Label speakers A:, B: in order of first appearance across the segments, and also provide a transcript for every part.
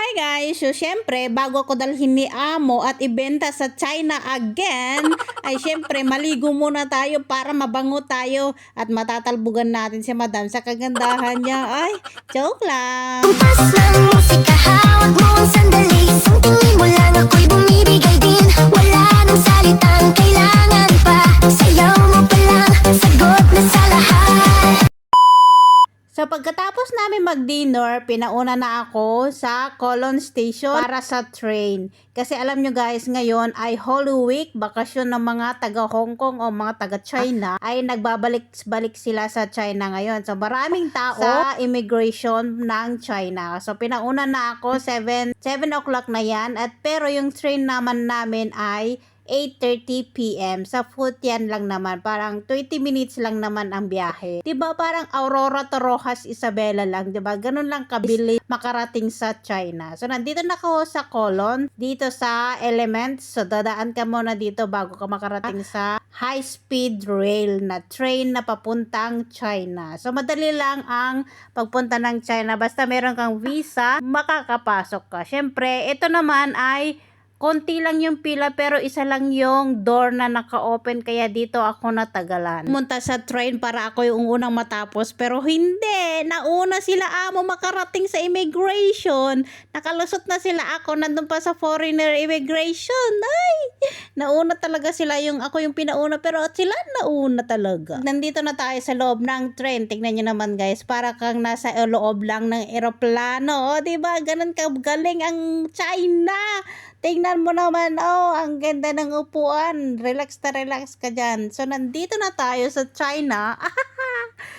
A: Hi guys! So syempre, bago ko dalhin ni Amo at ibenta sa China again, ay syempre maligo muna tayo para mabango tayo at matatalbugan natin si Madam sa kagandahan niya. Ay, joke lang!
B: Kumpas ng musika, hawak mo ang sandali. Isang tingin mo lang ako'y bumibigay din. Wala nang salitang kailangan pa. Sayaw mo pa lang, sagot na sa lahat.
A: So pagkatapos namin mag-dinner, pinauna na ako sa Colon Station para sa train. Kasi alam nyo guys, ngayon ay Holy Week, bakasyon ng mga taga Hong Kong o mga taga China ay nagbabalik-balik sila sa China ngayon. So maraming tao sa immigration ng China. So pinauna na ako, 7 o'clock na yan. At pero yung train naman namin ay 8:30 PM. Sa Futian lang naman. Parang 20 minutes lang naman ang biyahe. Diba parang Aurora to Rojas Isabela lang. Diba? Ganun lang kabilis makarating sa China. So nandito na ako sa Colon. Dito sa Elements. So dadaan ka muna dito bago ka makarating sa high speed rail na train na papuntang China. So madali lang ang pagpunta ng China. Basta meron kang visa, makakapasok ka. Syempre, ito naman ay konti lang yung pila pero isa lang yung door na naka-open kaya dito ako natagalan. Pumunta sa train para ako yung unang matapos pero hindi. Nauna sila Amo makarating sa immigration. Nakalusot na sila ako nandun pa sa foreigner immigration. Ay! Nauna talaga sila yung ako yung pinauna pero sila nauna talaga. Nandito na tayo sa loob ng train. Tingnan nyo naman guys. Para kang nasa loob lang ng eroplano. O diba? Ganun kagaling ang China. Tingnan mo naman, oh, ang ganda ng upuan. Relax na relax ka dyan. So, nandito na tayo sa China.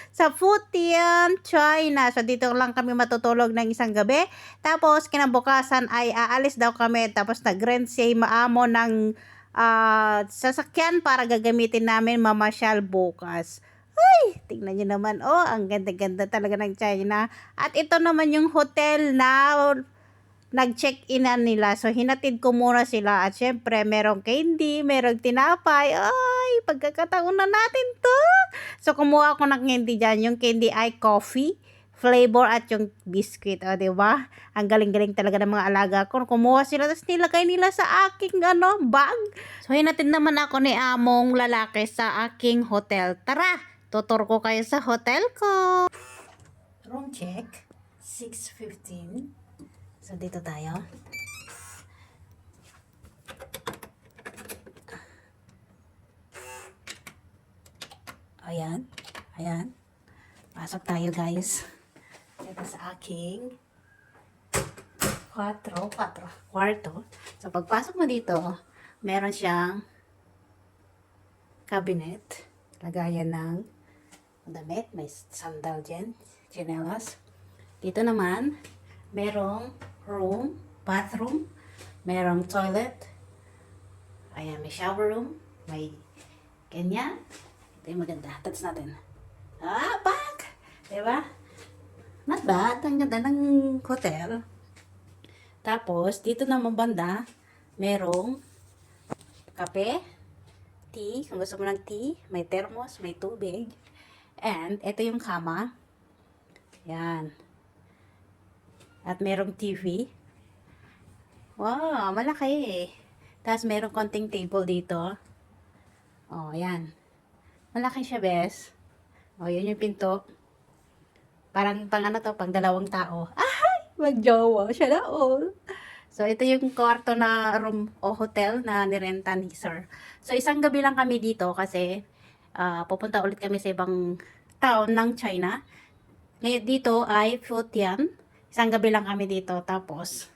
A: Sa Futian, China. So, dito lang kami matutulog ng isang gabi. Tapos, kinabukasan ay aalis daw kami. Tapos, nag-rent si Maamo ng sasakyan para gagamitin namin mamasyal bukas. Ay, tingnan nyo naman. Oh, ang ganda-ganda talaga ng China. At ito naman yung hotel na nag-check-inan nila. So, hinatid ko muna sila. At syempre, merong candy, merong tinapay. Ay, pagkakataon na natin to. So, kumuha ako ng candy dyan. Yung candy ay coffee flavor at yung biscuit. O, diba? Ang galing-galing talaga ng mga alaga ko. Kumuha sila, tapos nilagay nila sa aking bag. So, hinatid naman ako ni Among lalaki sa aking hotel. Tara, tutur ko kayo sa hotel ko. Room check, 6:15. So, dito tayo. Ayan. Ayan. Pasok tayo, guys. Ito sa aking kwarto. So, pagpasok mo dito, meron siyang cabinet. Lagayan ng damit. May sandal dyan. Chinelas. Dito naman, merong bathroom, merong toilet, ayan, may shower room, may ganyan. Ito yung maganda. Touch natin. Bag! Diba? Not bad. Ang ganda ng hotel. Tapos, dito naman banda, merong kape, tea, kung gusto mo ng tea, may thermos, may tubig, and ito yung kama. Yan. At merong TV. Wow, malaki. Tapos merong konting table dito. Oh, yan. Malaki siya, bes. Oh, yun yung pinto. Parang pang pang dalawang tao. Ay, magjowa siya na all. So, ito yung kwarto na room o hotel na nirenta ni sir. So, isang gabi lang kami dito kasi pupunta ulit kami sa ibang town ng China. Ngayon dito ay Futian. Isang gabi lang kami dito, tapos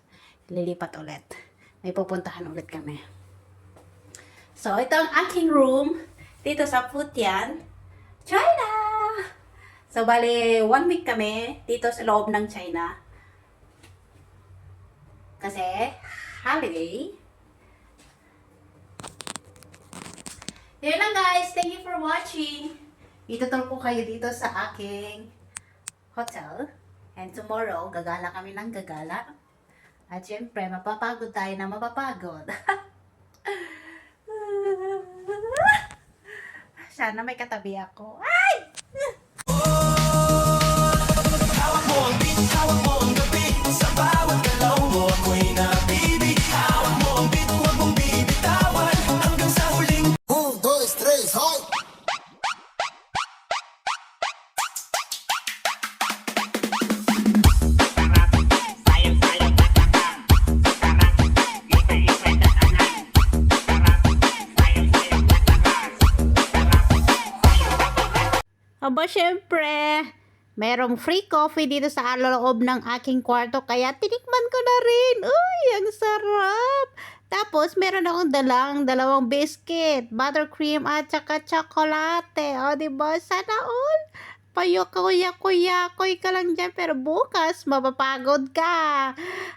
A: lilipat ulit. May pupuntahan ulit kami. So, ito ang aking room dito sa Futian, China! So, bali, 1 week kami dito sa loob ng China. Kasi, holiday. Yun lang guys, thank you for watching. Itutulong ko kayo dito sa aking hotel. And tomorrow, gagala kami ng gagala. At syempre, mapapagod tayo na mapapagod. Sana may katabi ako. Ay!
C: Hawak mo ang beat, hawak mo ang gabi, sa bawat galaw mo.
A: Tapos, syempre, merong free coffee dito sa loob ng aking kwarto. Kaya, tinikman ko na rin. Uy, ang sarap! Tapos, meron akong dalawang biscuit, buttercream at saka tsokolate. O, diba? Sana all. Kuya-kuya-kuy ka lang dyan, pero bukas, mapapagod ka.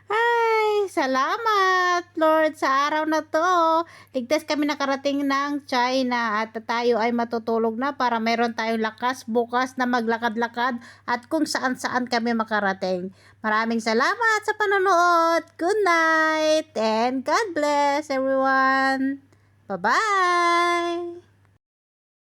A: Ay, salamat, Lord, sa araw na to. Ligtas kami nakarating ng China at tayo ay matutulog na para meron tayong lakas bukas na maglakad-lakad at kung saan-saan kami makarating. Maraming salamat sa panonood. Good night and God bless everyone. Bye-bye!